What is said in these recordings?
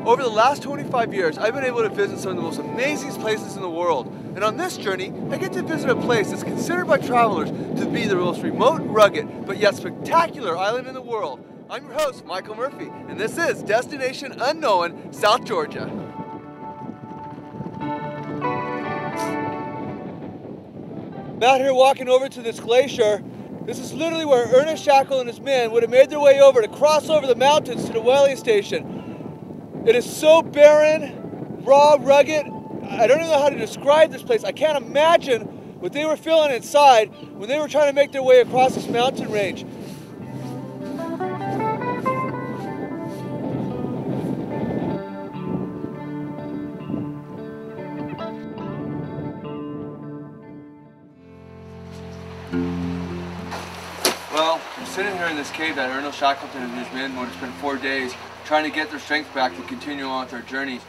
Over the last 25 years, I've been able to visit some of the most amazing places in the world. And on this journey, I get to visit a place that's considered by travelers to be the most remote, rugged, but yet spectacular island in the world. I'm your host, Michael Murphy, and this is Destination Unknown, South Georgia. I'm out here walking over to this glacier. This is literally where Ernest Shackleton and his men would have made their way over to cross over the mountains to the whaling station. It is so barren, raw, rugged. I don't even know how to describe this place. I can't imagine what they were feeling inside when they were trying to make their way across this mountain range. Well, I'm sitting here in this cave that Ernest Shackleton and his men would have spent 4 days trying to get their strength back to continue on with their journey.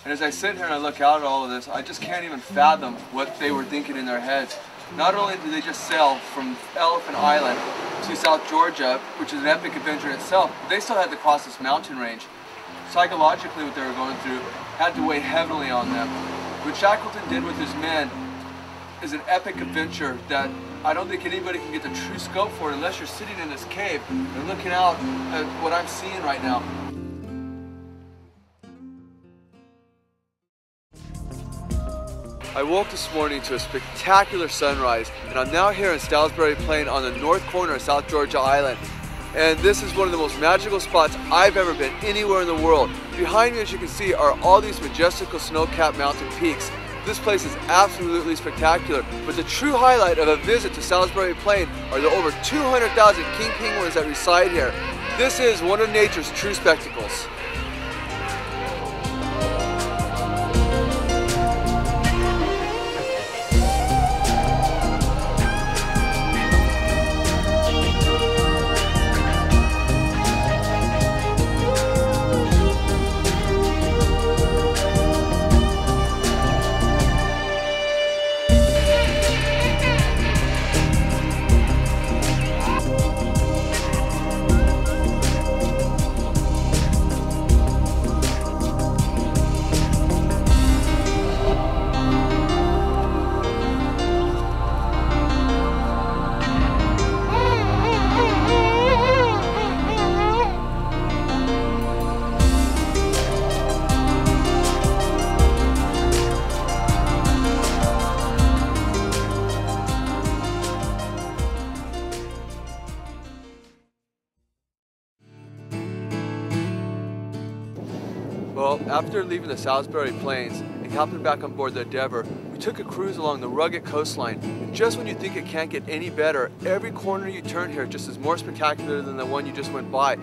And as I sit here and I look out at all of this, I just can't even fathom what they were thinking in their heads. Not only did they just sail from Elephant Island to South Georgia, which is an epic adventure in itself, but they still had to cross this mountain range. Psychologically, what they were going through had to weigh heavily on them. What Shackleton did with his men is an epic adventure that I don't think anybody can get the true scope for it unless you're sitting in this cave and looking out at what I'm seeing right now. I woke this morning to a spectacular sunrise, and I'm now here in Salisbury Plain on the north corner of South Georgia Island. And this is one of the most magical spots I've ever been anywhere in the world. Behind me, as you can see, are all these majestical snow-capped mountain peaks. This place is absolutely spectacular, but the true highlight of a visit to Salisbury Plain are the over 200,000 king penguins that reside here. This is one of nature's true spectacles. Well, after leaving the Salisbury Plains and hopping back on board the Endeavour, we took a cruise along the rugged coastline. And just when you think it can't get any better, every corner you turn here just is more spectacular than the one you just went by.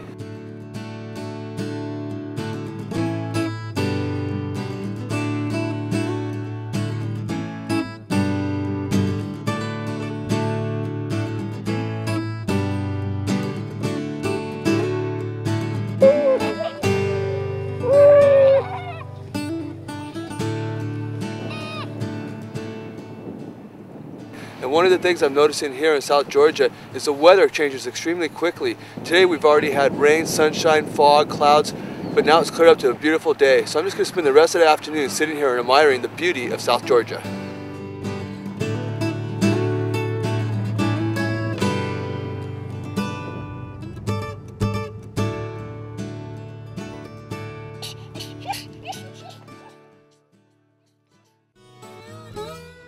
And one of the things I'm noticing here in South Georgia is the weather changes extremely quickly. Today we've already had rain, sunshine, fog, clouds, but now it's cleared up to a beautiful day. So I'm just going to spend the rest of the afternoon sitting here and admiring the beauty of South Georgia.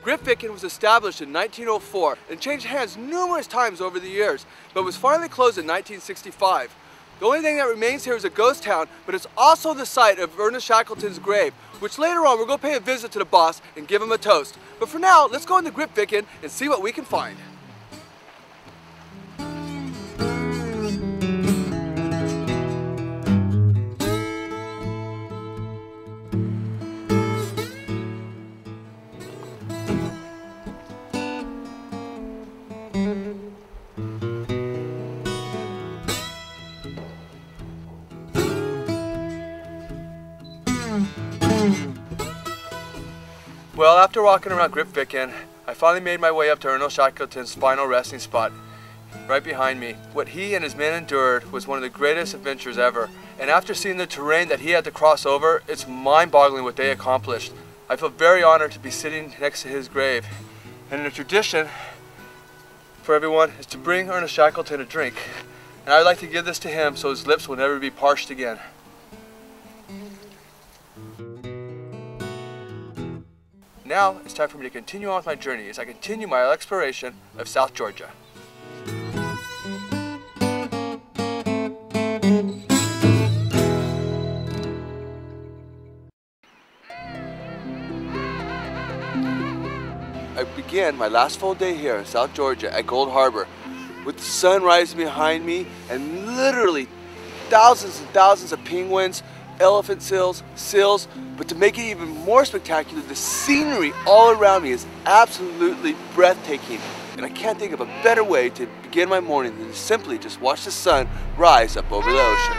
Grytviken was established in 1904 and changed hands numerous times over the years, but was finally closed in 1965. The only thing that remains here is a ghost town, but it's also the site of Ernest Shackleton's grave, which later on we're going to pay a visit to the boss and give him a toast. But for now, let's go into Grytviken and see what we can find. Well, after walking around Grytviken, I finally made my way up to Ernest Shackleton's final resting spot. right behind me. What he and his men endured was one of the greatest adventures ever. And after seeing the terrain that he had to cross over, it's mind-boggling what they accomplished. I feel very honored to be sitting next to his grave. And the tradition for everyone is to bring Ernest Shackleton a drink. And I'd like to give this to him so his lips will never be parched again. Now it's time for me to continue on with my journey as I continue my exploration of South Georgia. I began my last full day here in South Georgia at Gold Harbor with the sun rising behind me and literally thousands and thousands of penguins, elephant seals, but to make it even more spectacular, the scenery all around me is absolutely breathtaking. And I can't think of a better way to begin my morning than to simply just watch the sun rise up over the ocean.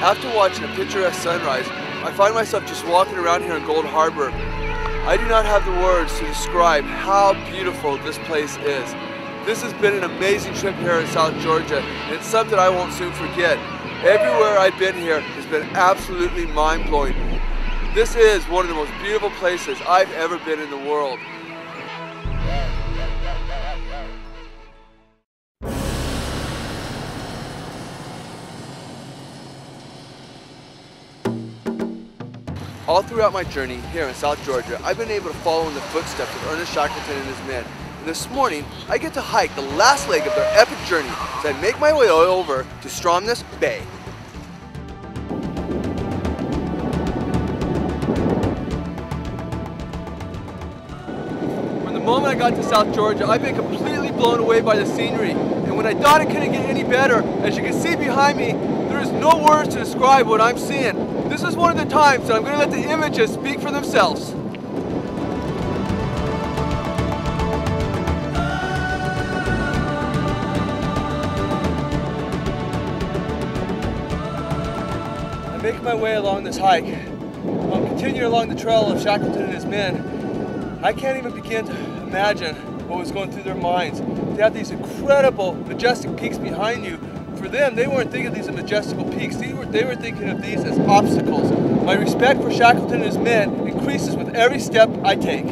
After watching a picturesque sunrise, I find myself just walking around here in Gold Harbor. I do not have the words to describe how beautiful this place is. This has been an amazing trip here in South Georgia, and it's something I won't soon forget. Everywhere I've been here has been absolutely mind-blowing. This is one of the most beautiful places I've ever been in the world. All throughout my journey here in South Georgia, I've been able to follow in the footsteps of Ernest Shackleton and his men. And this morning, I get to hike the last leg of their epic journey as I make my way over to Stromnest Bay. From the moment I got to South Georgia, I've been completely blown away by the scenery. And when I thought it couldn't get any better, as you can see behind me, there is no words to describe what I'm seeing. This is one of the times that I'm going to let the images speak for themselves. I'm making my way along this hike. I'm continuing along the trail of Shackleton and his men. I can't even begin to imagine what was going through their minds. They have these incredible, majestic peaks behind you. For them, they weren't thinking of these as majestical peaks. They were thinking of these as obstacles. My respect for Shackleton and his men increases with every step I take.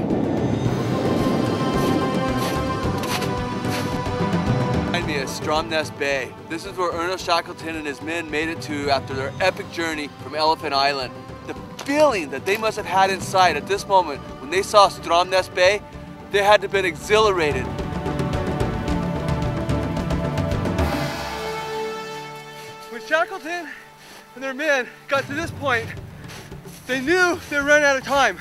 Behind me is Stromnest Bay. This is where Ernest Shackleton and his men made it to after their epic journey from Elephant Island. The feeling that they must have had inside at this moment when they saw Stromnest Bay, they had to have been exhilarated. When Shackleton and their men got to this point, they knew they were running out of time.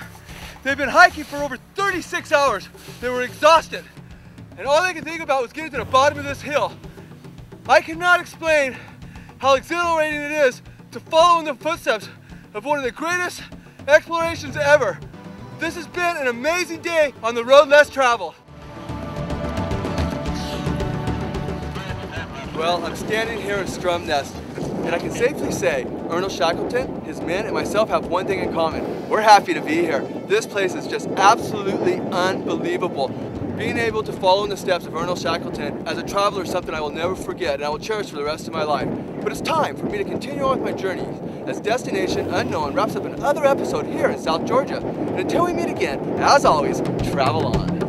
They'd been hiking for over 36 hours. They were exhausted. And all they could think about was getting to the bottom of this hill. I cannot explain how exhilarating it is to follow in the footsteps of one of the greatest explorations ever. This has been an amazing day on the road less traveled. Well, I'm standing here in Stromnest, and I can safely say Ernest Shackleton, his men, and myself have one thing in common. We're happy to be here. This place is just absolutely unbelievable. Being able to follow in the steps of Ernest Shackleton as a traveler is something I will never forget and I will cherish for the rest of my life. But it's time for me to continue on with my journey as Destination Unknown wraps up another episode here in South Georgia. And until we meet again, as always, travel on.